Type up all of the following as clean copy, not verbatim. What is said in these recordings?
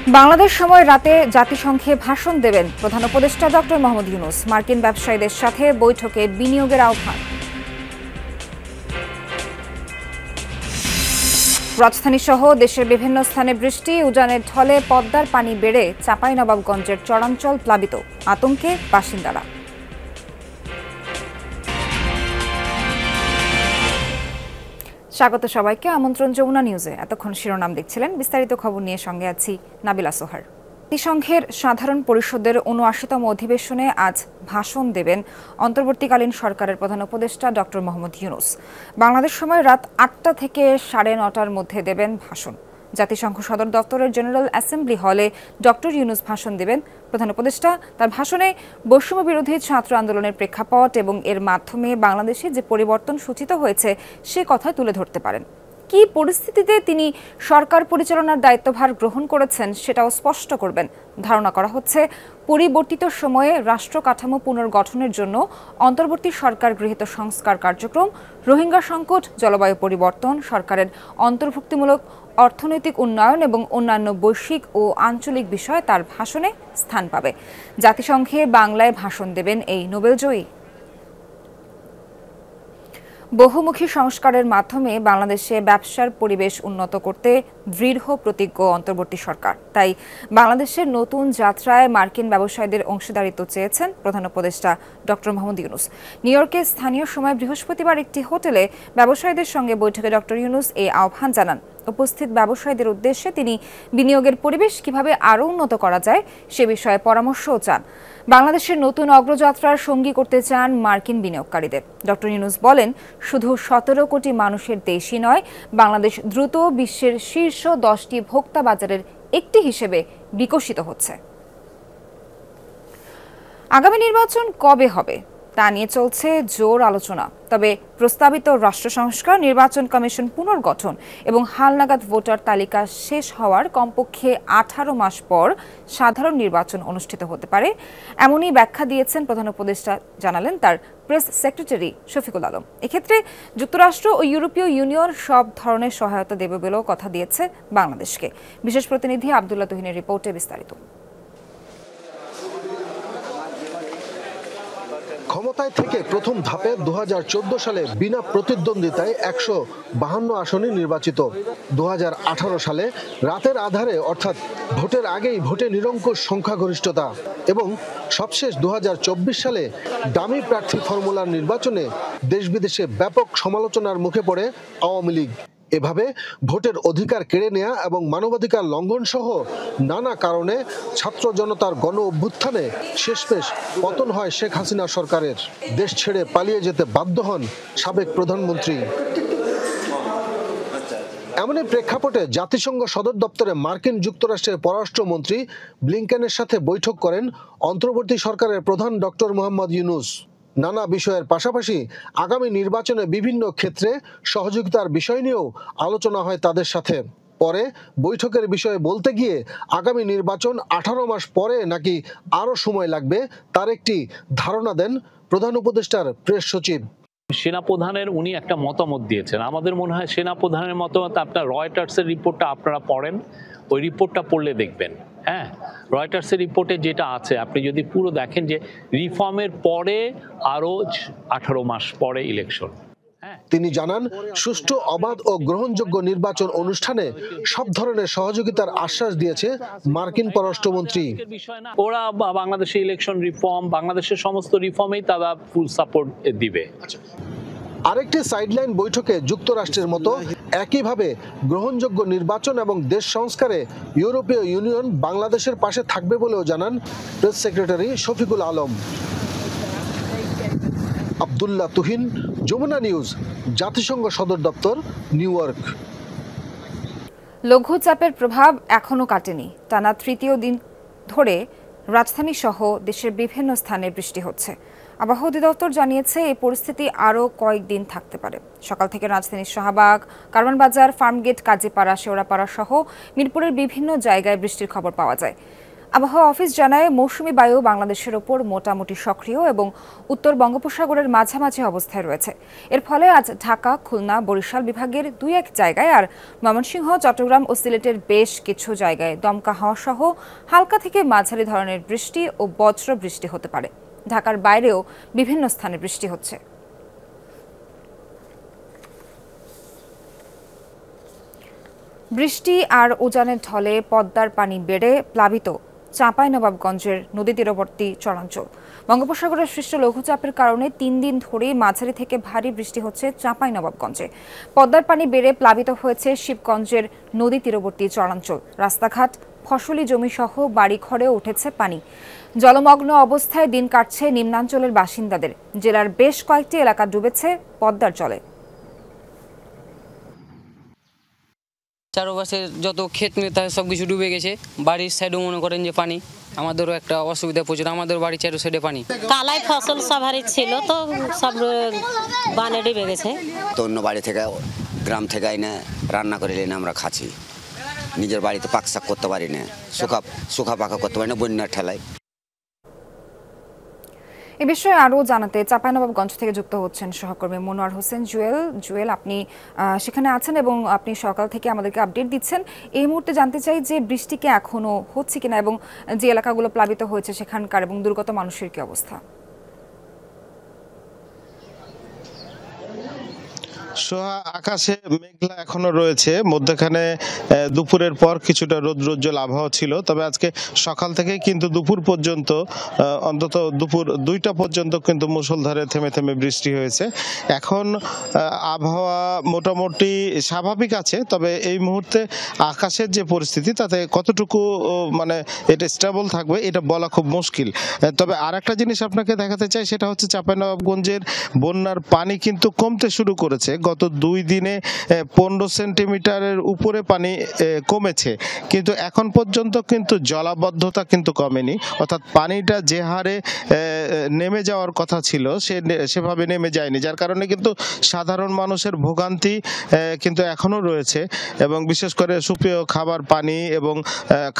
বাংলাদেশ সময় রাতে জাতিসংঘে ভাষণ দেবেন প্রধান উপদেষ্টা ডক্টর মোহাম্মদ ইউনূস। মার্কিন ব্যবসায়ীদের সাথে বৈঠকে বিনিয়োগের আহ্বান। রাজধানী সহ দেশের বিভিন্ন স্থানে বৃষ্টি, উজানের ঢলে পদ্মার পানি বেড়ে চাঁপাইনবাবগঞ্জের চরাঞ্চল প্লাবিত, আতঙ্কে বাসিন্দারা। স্বাগত সবাইকে, আমন্ত্রণ যমুনা নিউজে। এতক্ষণ শিরোনাম দেখছিলেন, বিস্তারিত খবর নিয়ে সঙ্গে আছি নাবিলা সোহার। জাতিসংঘের সাধারণ পরিষদের ৭৯তম অধিবেশনে আজ ভাষণ দেবেন অন্তর্বর্তীকালীন সরকারের প্রধান উপদেষ্টা ডক্টর মোহাম্মদ ইউনূস। বাংলাদেশ সময় রাত ৮টা থেকে ৯:৩০টার মধ্যে দেবেন ভাষণ। জাতিসংঘ সদর দপ্তরের জেনারেল অ্যাসেম্বলি হলে ডক্টর ইউনূস ভাষণ দেবেন। প্রধান উপদেষ্টা তার ভাষণে বৈষম্য বিরোধী ছাত্র আন্দোলনের প্রেক্ষাপট এবং এর মাধ্যমে বাংলাদেশে যে পরিবর্তন সূচিত হয়েছে সে কথা তুলে ধরতে পারেন। কি পরিস্থিতিতে তিনি সরকার পরিচালনার দায়িত্বভার গ্রহণ করেছেন সেটাও স্পষ্ট করবেন। ধারণা করা হচ্ছে পরিবর্তিত সময়ে রাষ্ট্র কাঠামো পুনর্গঠনের জন্য অন্তর্বর্তী সরকার গৃহীত সংস্কার কার্যক্রম, রোহিঙ্গা সংকট, জলবায়ু পরিবর্তন, সরকারের অন্তর্ভুক্তিমূলক অর্থনৈতিক উন্নয়ন এবং অন্যান্য বৈশ্বিক ও আঞ্চলিক বিষয় তার ভাষণে স্থান পাবে। জাতিসংঘে বাংলায় ভাষণ দেবেন এই নোবেলজয়ী। বহুমুখী সংস্কারের মাধ্যমে বাংলাদেশে ব্যবসার পরিবেশ উন্নত করতে দৃঢ় প্রতিজ্ঞ অন্তর্বর্তী সরকার। তাই বাংলাদেশের নতুন যাত্রায় মার্কিন ব্যবসায়ীদের অংশীদারিত্ব চেয়েছেন প্রধান উপদেষ্টা ডক্টর মোহাম্মদ ইউনূস। নিউ ইয়র্কে স্থানীয় সময় বৃহস্পতিবার একটি হোটেলে ব্যবসায়ীদের সঙ্গে বৈঠকে ডক্টর ইউনূস এই আহ্বান জানান। উপস্থিত ব্যবসায়ীদের উদ্দেশ্যে তিনি বিনিয়োগের পরিবেশ কিভাবে আরও উন্নত করা যায় সে বিষয়ে পরামর্শও চান। বাংলাদেশের নতুন অগ্রযাত্রার সঙ্গী করতে চান মার্কিন বিনিয়োগকারীদের। ডক্টর ইউনূস বলেন, শুধু ১৭ কোটি মানুষের দেশই নয়, বাংলাদেশ দ্রুত বিশ্বের শীর্ষ 10টি ভোক্তা বাজারের একটি হিসেবে বিকশিত হচ্ছে। আগামী নির্বাচন কবে হবে তা নিয়ে চলছে জোর আলোচনা। তবে প্রস্তাবিত রাষ্ট্র সংস্কার, নির্বাচন কমিশন পুনর্গঠন এবং হালনাগাদ ভোটার তালিকা শেষ হওয়ার কমপক্ষে 18 মাস পর সাধারণ নির্বাচন অনুষ্ঠিত হতে পারে, এমনই ব্যাখ্যা দিয়েছেন প্রধান উপদেষ্টা। জানালেন তার প্রেস সেক্রেটারি শফিকুল আলম। এক্ষেত্রে যুক্তরাষ্ট্র ও ইউরোপীয় ইউনিয়ন সব ধরনের সহায়তা দেবে বলেও কথা দিয়েছে বাংলাদেশকে। বিশেষ প্রতিনিধি আব্দুল্লাহ তুহিনের রিপোর্টে বিস্তারিত। ক্ষমতায় থেকে প্রথম ধাপে 2014 সালে বিনা প্রতিদ্বন্দ্বিতায় 152 আসনে নির্বাচিত। 2018 সালে রাতের আধারে অর্থাৎ ভোটের আগেই ভোটে নিরঙ্কুশ সংখ্যাগরিষ্ঠতা এবং সবশেষ 2024 সালে ডামি প্রার্থী ফর্মুলার নির্বাচনে দেশ বিদেশে ব্যাপক সমালোচনার মুখে পড়ে আওয়ামী লীগ। এভাবে ভোটের অধিকার কেড়ে নেওয়া এবং মানবাধিকার লঙ্ঘন সহ নানা কারণে ছাত্র জনতার গণ অভ্যুত্থানে শেষমেশ পতন হয় শেখ হাসিনা সরকারের। দেশ ছেড়ে পালিয়ে যেতে বাধ্য হন সাবেক প্রধানমন্ত্রী। এমনই প্রেক্ষাপটে জাতিসংঘ সদর দপ্তরে মার্কিন যুক্তরাষ্ট্রের পররাষ্ট্রমন্ত্রী ব্লিংকেনের সাথে বৈঠক করেন অন্তর্বর্তী সরকারের প্রধান ডক্টর মোহাম্মদ ইউনূস। নানা বিষয়ের পাশাপাশি আগামী নির্বাচনে বিভিন্ন ক্ষেত্রে সহযোগিতার বিষয় নিয়েও আলোচনা হয় তাদের সাথে। পরে বৈঠকের বিষয়ে বলতে গিয়ে আগামী নির্বাচন 18 মাস পরে নাকি আরও সময় লাগবে তার একটি ধারণা দেন প্রধান উপদেষ্টার প্রেস সচিব। সেনাপ্রধানের উনি একটা মতামত দিয়েছেন। আমাদের মনে হয় সেনাপ্রধানের মতামত, আপনার রয়টার্সের রিপোর্টটা আপনারা পড়েন, ওই রিপোর্টটা পড়লে দেখবেন। হ্যাঁ, রয়টার্সের রিপোর্টে যেটা আছে আপনি যদি পুরো দেখেন যে রিফর্মের পরে আরও 18 মাস পরে ইলেকশন। তিনি জানান, সুষ্ঠু, অবাধ ও গ্রহণযোগ্য নির্বাচন অনুষ্ঠানে সব ধরনের সহযোগিতার আশ্বাস দিয়েছে মার্কিন পররাষ্ট্রমন্ত্রী। ওরা বাংলাদেশের ইলেকশন রিফর্ম, বাংলাদেশের সমস্ত রিফর্মেই তারা ফুল সাপোর্ট দিবে। আরেকটি সাইডলাইন বৈঠকে যুক্তরাষ্ট্রের মতো একইভাবে গ্রহণযোগ্য নির্বাচন এবং দেশ সংস্কারে ইউরোপীয় ইউনিয়ন বাংলাদেশের পাশে থাকবে বলেও জানান press secretary Shafiqul Alam. Abdullah Tuhin, Jamuna News, জাতিসংঘ সদর দপ্তর, নিউ ইয়র্ক। লঘুচাপের প্রভাব এখনও কাটেনি। টানা তৃতীয় দিন ধরে রাজধানী সহ দেশের বিভিন্ন স্থানে বৃষ্টি হচ্ছে। আবহাওয়া অধিদপ্তর জানিয়েছে এই পরিস্থিতি আরও কয়েকদিন থাকতে পারে। সকাল থেকে রাজধানীর শাহবাগ, কারওয়ান বাজার, ফার্মগেট, কাজীপাড়া, শেওড়াপাড়া সহ মিরপুরের বিভিন্ন জায়গায় বৃষ্টির খবর পাওয়া যায়। আবহাওয়া অফিস জানায় মৌসুমী বায়ু বাংলাদেশের ওপর মোটামুটি সক্রিয় এবং উত্তর বঙ্গোপসাগরের মাঝামাঝি অবস্থায় রয়েছে। এর ফলে আজ ঢাকা, খুলনা, বরিশাল বিভাগের 2-1 জায়গায় আর ময়মনসিংহ, চট্টগ্রাম ও সিলেটের বেশ কিছু জায়গায় দমকা হাওয়া সহ হালকা থেকে মাঝারি ধরনের বৃষ্টি ও বজ্র বৃষ্টি হতে পারে। ঢাকার বাইরেও বিভিন্ন স্থানে বৃষ্টি হচ্ছে। বৃষ্টি আর উজানের ঢলে পদ্মার পানি বেড়ে প্লাবিত চাঁপাইনবাবগঞ্জের নদী তীরবর্তী চরাঞ্চল। বঙ্গোপসাগরের সৃষ্ট লঘুচাপের কারণে 3 দিন ধরেই মাঝারি থেকে ভারী বৃষ্টি হচ্ছে চাঁপাইনবাবগঞ্জে। পদ্মার পানি বেড়ে প্লাবিত হয়েছে শিবগঞ্জের নদী তীরবর্তী চরাঞ্চল। রাস্তাঘাট, ফসলি জমি সহ বাড়িঘরেও উঠেছে পানি। জলমগ্ন অবস্থায় দিন কাটছে নিম্নাঞ্চলের বাসিন্দাদের। জেলার বেশ কয়েকটি এলাকা ডুবেছে পদ্মার জলে। চারপাশে যত ক্ষেত মেতা সব কিছু ডুবে গেছে। বাড়ির সাইডেও মনে করেন যে পানি, আমাদেরও একটা অসুবিধা প্রচুর। আমাদের বাড়ির চারো সাইডে পানি। কালাই ফসল সবারই ছিল, তো সব বানে ডুবে গেছে। তো অন্য বাড়ি থেকে, গ্রাম থেকে এনে রান্না করে এনে আমরা খাচ্ছি। নিজের বাড়িতে পাকশাক করতে পারি না, শুকা পাকা করতে পারি না বন্যার ঠেলায়। এ বিষয়ে আরও জানাতে চাঁপাইনবাবগঞ্জ থেকে যুক্ত হচ্ছেন সহকর্মী মনোয়ার হোসেন জুয়েল। আপনি সেখানে আছেন এবং আপনি সকাল থেকে আমাদেরকে আপডেট দিচ্ছেন। এই মুহূর্তে জানতে চাই যে বৃষ্টি কি এখনো হচ্ছে কিনা এবং যে এলাকাগুলো প্লাবিত হয়েছে সেখানকার এবং দুর্গত মানুষের কি অবস্থা। সোহা, আকাশে মেঘলা এখনো রয়েছে, মধ্যখানে দুপুরের পর কিছুটা রৌদ্রোজ্জ্বল আবহাওয়া ছিল। তবে আজকে সকাল থেকে কিন্তু দুপুর পর্যন্ত, অন্তত দুপুর 2টা পর্যন্ত কিন্তু মুষলধারে থেমে থেমে বৃষ্টি হয়েছে। এখন আবহাওয়া মোটামুটি স্বাভাবিক আছে, তবে এই মুহূর্তে আকাশের যে পরিস্থিতি তাতে কতটুকু মানে এটা স্টেবল থাকবে এটা বলা খুব মুশকিল। তবে আর একটা জিনিস আপনাকে দেখাতে চাই, সেটা হচ্ছে চাঁপাইনবাবগঞ্জের বন্যার পানি কিন্তু কমতে শুরু করেছে। গত 2 দিনে 15 সেন্টিমিটারের উপরে পানি কমেছে, কিন্তু এখন পর্যন্ত কিন্তু জলাবদ্ধতা কিন্তু কমেনি। অর্থাৎ পানিটা যে হারে নেমে যাওয়ার কথা ছিল সেভাবে নেমে যায়নি, যার কারণে কিন্তু সাধারণ মানুষের ভোগান্তি কিন্তু এখনো রয়েছে এবং বিশেষ করে সুপেয় খাবার পানি এবং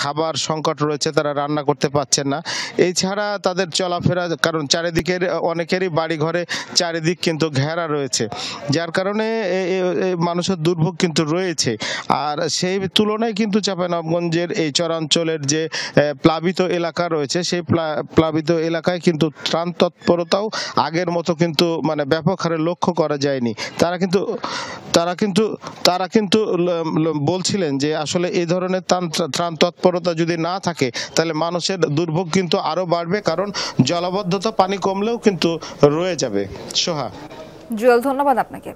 খাবার সংকট রয়েছে, তারা রান্না করতে পারছেন না। এছাড়া তাদের চলাফেরা, কারণ চারিদিকের অনেকেরই বাড়ি ঘরে চারিদিক কিন্তু ঘেরা রয়েছে, যার কারণে মানুষের দুর্ভোগ কিন্তু রয়েছে। আর সেই তুলনায় কিন্তু চাঁপাইনবাবগঞ্জের এই চরাঞ্চলের যে প্লাবিত এলাকা রয়েছে, সেই প্লাবিত এলাকায় কিন্তু ত্রাণ তৎপরতাও আগের মতো কিন্তু মানে ব্যাপক হারে লক্ষ্য করা যায়নি। তারা কিন্তু বলছিলেন যে আসলে এই ধরনের ত্রাণ তৎপরতা যদি না থাকে তাহলে মানুষের দুর্ভোগ কিন্তু আরো বাড়বে, কারণ জলাবদ্ধতা পানি কমলেও কিন্তু রয়ে যাবে। সোহা। জুয়েল, ধন্যবাদ আপনাকে।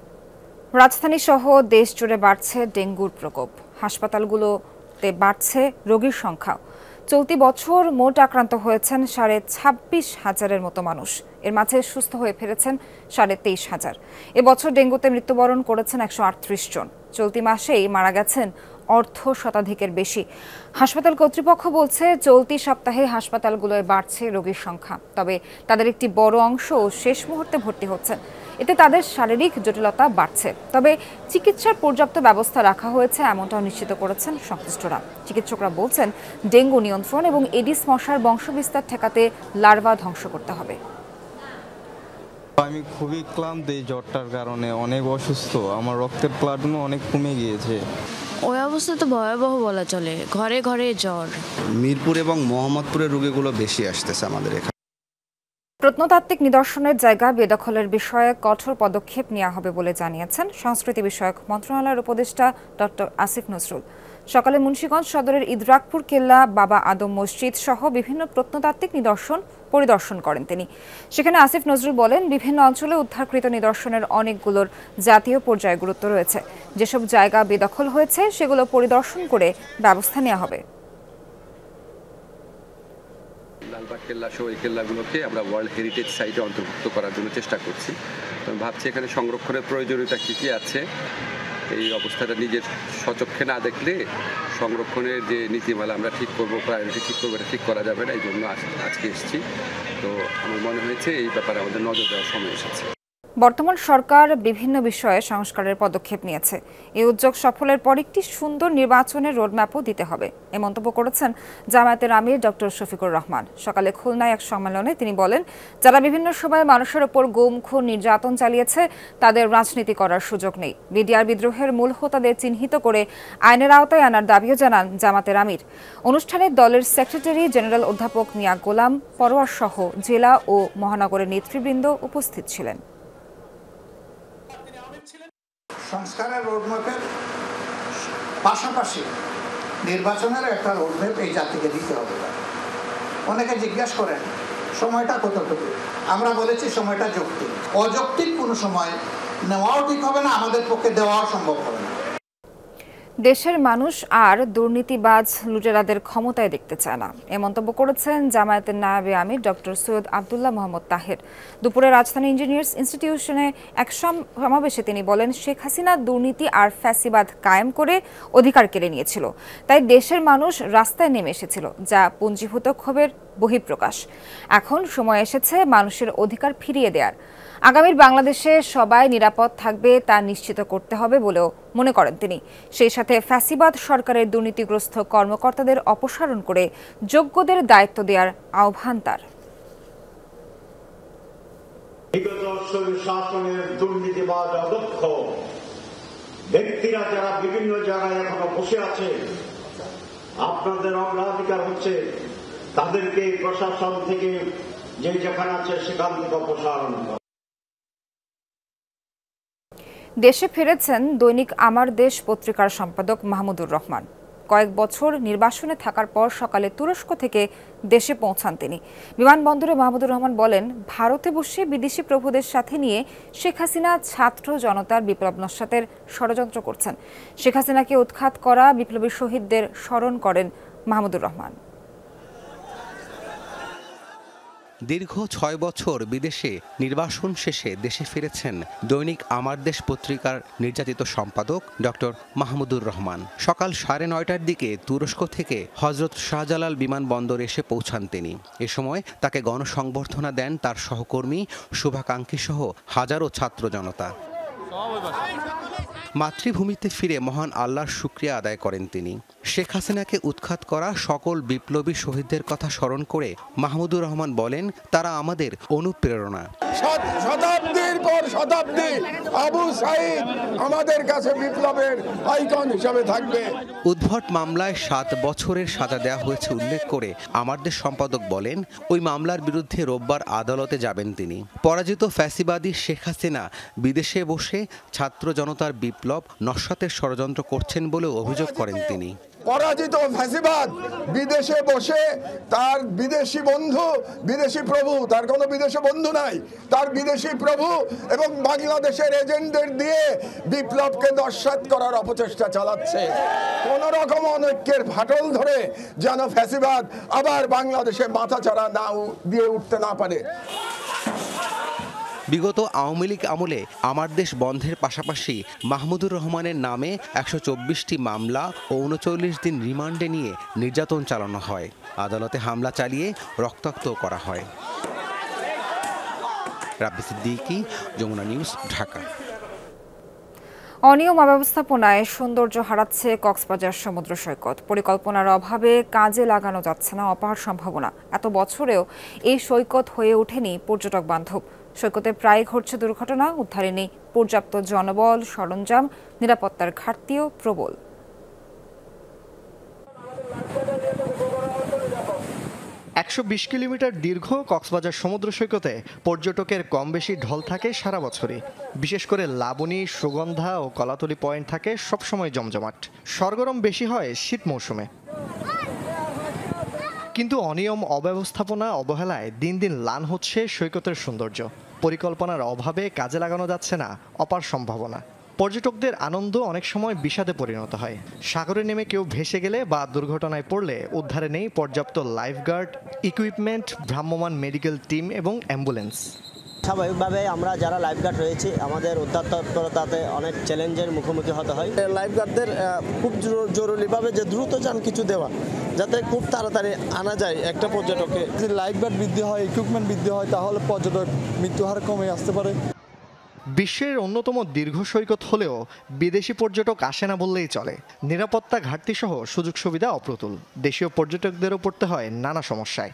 রাজধানী সহ দেশ জুড়ে বাড়ছে ডেঙ্গুর প্রকোপ। হাসপাতালগুলোতে বাড়ছে রোগীর সংখ্যা। চলতি বছর মোট আক্রান্ত হয়েছেন 26,500-এর মতো মানুষ। এর মাঝে সুস্থ হয়ে ফিরেছেন 23,500। এবছর ডেঙ্গুতে মৃত্যুবরণ করেছেন 138 জন। চলতি মাসেই মারা গেছেন অর্ধশতাধিকের বেশি। হাসপাতাল কর্তৃপক্ষ বলছে চলতি সপ্তাহে হাসপাতালগুলোয় বাড়ছে রোগীর সংখ্যা, তবে তাদের একটি বড় অংশ শেষ মুহূর্তে ভর্তি হচ্ছেন। এতে তাদের শারীরিক জটিলতা বাড়ছে। তবে চিকিৎসার পর্যাপ্ত ব্যবস্থা রাখা হয়েছে এমনটাও নিশ্চিত করেছেন সংশ্লিষ্টরা। চিকিৎসকরা বলছেন ডেঙ্গু নিয়ন্ত্রণ এবং এডিস মশার বংশবিস্তার ঠেকাতে লার্ভা ধ্বংস করতে হবে। আমি খুবই ক্লান্ত এই জ্বরটার কারণে, অনেক অসুস্থ। আমার রক্তের প্লাজমা অনেক কমে গিয়েছে। ওই অবস্থা তো ভয়াবহ বলা চলে, ঘরে ঘরে জ্বর। মিরপুর এবং মোহাম্মদপুরের রোগীগুলো বেশি আসতেছে আমাদের এখানে। প্রত্নতাত্ত্বিক নিদর্শনের জায়গা বেদখলের বিষয়ে কঠোর পদক্ষেপ নেওয়া হবে বলে জানিয়েছেন সংস্কৃতি বিষয়ক মন্ত্রণালয়ের উপদেষ্টা ডক্টর আসিফ নজরুল। সকালে মুন্সিগঞ্জ সদরের ইদ্রাকপুর কেল্লা, বাবা আদম মসজিদ সহ বিভিন্ন প্রত্নতাত্ত্বিক নিদর্শন পরিদর্শন করেন তিনি। সেখানে আসিফ নজরুল বলেন, বিভিন্ন অঞ্চলে উদ্ধারকৃত নিদর্শনের অনেকগুলোর জাতীয় পর্যায়ে গুরুত্ব রয়েছে। যেসব জায়গা বেদখল হয়েছে সেগুলো পরিদর্শন করে ব্যবস্থা নেওয়া হবে। লালবাগ কেল্লা সহ এই কেল্লাগুলোকে আমরা ওয়ার্ল্ড হেরিটেজ সাইটে অন্তর্ভুক্ত করার জন্য চেষ্টা করছি। আমি ভাবছি এখানে সংরক্ষণের প্রয়োজনীয়তা কী কী আছে, এই অবস্থাটা নিজের স্বচক্ষে না দেখলে সংরক্ষণের যে নীতিমালা আমরা ঠিক করবো, প্রায়োরিটি ঠিক করবো, এটা ঠিক করা যাবে না। এই জন্য আজকে এসেছি। তো আমার মনে হয়েছে এই ব্যাপারে আমাদের নজর দেওয়ার সময় এসেছে। বর্তমান সরকার বিভিন্ন বিষয়ে সংস্কারের পদক্ষেপ নিয়েছে। এই উদ্যোগ সফলের পর একটি সুন্দর নির্বাচনের রোডম্যাপও দিতে হবে, এ মন্তব্য করেছেন জামায়াতের আমির ডক্টর শফিকুর রহমান। সকালে খুলনায় এক সম্মেলনে তিনি বলেন, যারা বিভিন্ন সময়ে মানুষের ওপর গুম, খুন, নির্যাতন চালিয়েছে তাদের রাজনীতি করার সুযোগ নেই। বিডিআর বিদ্রোহের মূল হোতাদের চিহ্নিত করে আইনের আওতায় আনার দাবিও জানান জামায়াতের আমির। অনুষ্ঠানে দলের সেক্রেটারি জেনারেল অধ্যাপক মিয়া গোলাম পরোয়ার সহ জেলা ও মহানগরের নেতৃবৃন্দ উপস্থিত ছিলেন। সংস্কারের রোডম্যাপের পাশাপাশি নির্বাচনের একটা রোডম্যাপ এই জাতিকে দিতে হবে। অনেকে জিজ্ঞাসা করেন সময়টা কতটুকু, আমরা বলেছি সময়টা যৌক্তিক। অযৌক্তিক কোনো সময় নেওয়াও ঠিক হবে না, আমাদের পক্ষে দেওয়াও সম্ভব হবে না। দেশের মানুষ আর দুর্নীতিবাজ লুটেরাদের ক্ষমতায় দেখতে চায় না, এ মন্তব্য করেছেন জামায়াতের নায়েবে আমির ডক্টর সৈয়দ আব্দুল্লাহ মোহাম্মদ তাহের। দুপুরে রাজধানী ইঞ্জিনিয়ার্স ইনস্টিটিউশনে এক সমাবেশে তিনি বলেন, শেখ হাসিনা দুর্নীতি আর ফ্যাসিবাদ কায়েম করে অধিকার কেড়ে নিয়েছিল, তাই দেশের মানুষ রাস্তায় নেমে এসেছিল, যা পুঞ্জীভূত ক্ষোভের বহিঃপ্রকাশ। এখন সময় এসেছে মানুষের অধিকার ফিরিয়ে দেওয়ার। আগামীর বাংলাদেশে সবাই নিরাপদ থাকবে তা নিশ্চিত করতে হবে বলেও মনে করেন তিনি। সেই সাথে ফ্যাসিবাদ সরকারের দুর্নীতিগ্রস্ত কর্মকর্তাদের অপসারণ করে যোগ্যদের দায়িত্ব দেওয়ার আহ্বান তার। দুর্নীতিবাদ অদক্ষ ব্যক্তিরা যারা বিভিন্ন জায়গায় এখনো বসে আছে, আপনাদের অগ্রাধিকার হচ্ছে তাদেরকে প্রশাসন থেকে যে যেখানে আছে সেখান থেকে অপসারণ করা। দেশে ফিরেছেন দৈনিক আমার দেশ পত্রিকার সম্পাদক মাহমুদুর রহমান। কয়েক বছর নির্বাসনে থাকার পর সকালে তুরস্ক থেকে দেশে পৌঁছান তিনি। বিমানবন্দরে মাহমুদুর রহমান বলেন, ভারতে বসে বিদেশি প্রভুদের সাথে নিয়ে শেখ হাসিনা ছাত্র জনতার বিপ্লব নস্যাতের ষড়যন্ত্র করছেন। শেখ হাসিনাকে উৎখাত করা বিপ্লবী শহীদদের স্মরণ করেন মাহমুদুর রহমান। দীর্ঘ ৬ বছর বিদেশে নির্বাসন শেষে দেশে ফিরেছেন দৈনিক আমার দেশ পত্রিকার নির্যাতিত সম্পাদক ডক্টর মাহমুদুর রহমান। সকাল ৯:৩০টার দিকে তুরস্ক থেকে হজরত শাহজালাল বিমানবন্দরে এসে পৌঁছান তিনি। এ সময় তাকে গণসংবর্ধনা দেন তার সহকর্মী, শুভাকাঙ্ক্ষী সহ হাজারো ছাত্র জনতা। মাতৃভূমিতে ফিরে মহান আল্লাহর শুকরিয়া আদায় করেন তিনি। শেখ হাসিনাকে উৎখাত করা সকল বিপ্লবী শহীদদের কথা স্মরণ করে মাহমুদুর রহমান বলেন, তারা আমাদের অনুপ্রেরণা। শতাব্দীর পর শতাব্দী আবু সাঈদ আমাদের কাছে বিপ্লবের আইকন হিসেবে থাকবে। উদ্ভট মামলায় ৭ বছরের সাজা দেওয়া হয়েছে উল্লেখ করে আমার দেশ সম্পাদক বলেন, ওই মামলার বিরুদ্ধে রোববার আদালতে যাবেন তিনি। পরাজিত ফ্যাসিবাদী শেখ হাসিনা বিদেশে বসে ছাত্র জনতার বিপ্লব নস্যাতের ষড়যন্ত্র করছেন বলে অভিযোগ করেন তিনি। পরাজিত ফ্যাসিবাদ বিদেশে বসে তার বিদেশি বন্ধু, বিদেশি প্রভু, তার কোনো বিদেশি বন্ধু নাই, তার বিদেশি প্রভু এবং বাংলাদেশের এজেন্টদের দিয়ে বিপ্লবকে নস্যাৎ করার অপচেষ্টা চালাচ্ছে। কোন রকম অনৈক্যের ফাটল ধরে যেন ফ্যাসিবাদ আবার বাংলাদেশে মাথাচাড়া না দিয়ে উঠতে না পারে। বিগত আওয়ামী লীগ আমলে আমার দেশ বন্ধের পাশাপাশি মাহমুদুর রহমানের নামে ১২৪টি মামলা ও ৩৯ দিন রিমান্ডে নিয়ে নির্যাতন চালানো হয়। আদালতে হামলা চালিয়ে রক্তাক্ত করা হয়। রাব্বি সিদ্দিকী, যমুনা নিউজ, ঢাকা। অনিয়ম অব্যবস্থাপনায় সৌন্দর্য হারাচ্ছে কক্সবাজার সমুদ্র সৈকত। পরিকল্পনার অভাবে কাজে লাগানো যাচ্ছে না অপার সম্ভাবনা। এত বছরেও এই সৈকত হয়ে ওঠেনি পর্যটক বান্ধব। সৈকতে প্রায় ঘটছে দুর্ঘটনা, উদ্ধারে নেই পর্যাপ্ত জনবল, সরঞ্জাম, নিরাপত্তার ঘাটতিও প্রবল। ১২০ কিলোমিটার দীর্ঘ কক্সবাজার সমুদ্র সৈকতে পর্যটকের কম বেশি ঢল থাকে সারা বছরই। বিশেষ করে লাবণী, সুগন্ধা ও কলাতলি পয়েন্ট থাকে সবসময় জমজমাট। সরগরম বেশি হয় শীত মৌসুমে। কিন্তু অনিয়ম, অব্যবস্থাপনা, অবহেলায় দিন দিন ম্লান হচ্ছে সৈকতের সৌন্দর্য। পরিকল্পনার অভাবে কাজে লাগানো যাচ্ছে না অপার সম্ভাবনা। পর্যটকদের আনন্দ অনেক সময় বিষাদে পরিণত হয়। সাগরে নেমে কেউ ভেসে গেলে বা দুর্ঘটনায় পড়লে উদ্ধারে নেই পর্যাপ্ত লাইফগার্ড, ইকুইপমেন্ট, ভ্রাম্যমাণ মেডিকেল টিম এবং অ্যাম্বুলেন্স। স্বাভাবিকভাবে আমরা যারা লাইফগার্ড রয়েছি আমাদের উদ্ধার তৎপরতাতে অনেক চ্যালেঞ্জের মুখোমুখি হতে হয়। লাইফগার্ডদের খুব জরুরিভাবে যে দ্রুত যান কিছু দেওয়া, যাতে খুব তাড়াতাড়ি আনা যায় একটা পর্যটককে। যদি লাইফগার্ড বৃদ্ধি হয়, ইকুইপমেন্ট বৃদ্ধি হয়, তাহলে পর্যটক মৃত্যুহার কমে আসতে পারে। বিশ্বের অন্যতম দীর্ঘ সৈকত হলেও বিদেশি পর্যটক আসে না বললেই চলে। নিরাপত্তা ঘাটতি সহ সুযোগ সুবিধা অপ্রতুল। দেশীয় পর্যটকদেরও পড়তে হয় নানা সমস্যায়।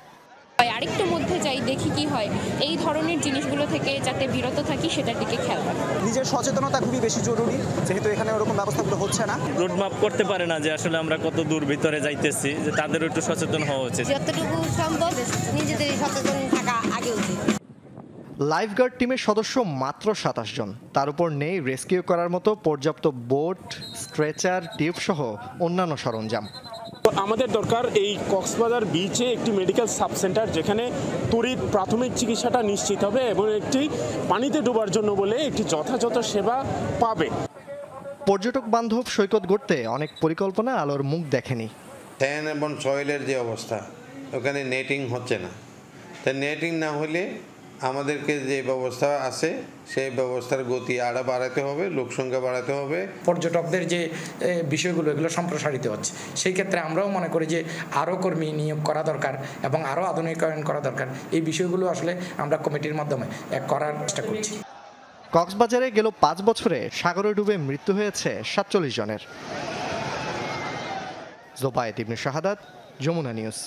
আরেকটু মধ্যে যাই, দেখি কি হয়, এই ধরনের জিনিসগুলো থেকে যাতে বিরত থাকি সেটার দিকে খেয়াল রাখি। নিজের সচেতনতা খুবই বেশি জরুরি, যেহেতু এখানে ওরকম ব্যবস্থাগুলো হচ্ছে না। রোডম্যাপ করতে পারে না যে আসলে আমরা কত দূর ভিতরে যাইতেছি, যে তাদেরও একটু সচেতন হওয়া উচিত। যতটুকু সম্ভব নিজেদের সচেতন থাকা আগে উচিত। লাইফগার্ড টিমের সদস্য মাত্র 27 জন। তার উপর নেই রেস্কিউ করার মতো পর্যাপ্ত বোট, স্ট্রেচার, টিউব সহ অন্যান্য সরঞ্জাম। আমাদের দরকার এই কক্সবাজার বিচে একটি মেডিকেল সাব সেন্টার, যেখানে তড়িৎ প্রাথমিক চিকিৎসাটা নিশ্চিত হবে এবং একটি পানিতে ডোবার জন্য বলে একটি যথাযথ সেবা পাবে। পর্যটক বান্ধব সৈকত গড়তে অনেক পরিকল্পনা আলোর মুখ দেখেনি। স্যান্ড এবং সয়েলের যে অবস্থা, ওখানে নেটিং হচ্ছে না। তাই নেটিং না হলে আমাদেরকে যে ব্যবস্থা আছে সেই ব্যবস্থার গতি আরও বাড়াতে হবে, লোকসংখ্যা বাড়াতে হবে। পর্যটকদের যে বিষয়গুলো এগুলো সম্প্রসারিত হচ্ছে, সেই ক্ষেত্রে আমরাও মনে করি যে আরও কর্মী নিয়োগ করা দরকার এবং আরও আধুনিকায়ন করা দরকার। এই বিষয়গুলো আসলে আমরা কমিটির মাধ্যমে করার চেষ্টা করছি। কক্সবাজারে গেল 5 বছরে সাগরে ডুবে মৃত্যু হয়েছে 47 জনের। জোবায়েদ ইবনে শাহাদাত, যমুনা নিউজ।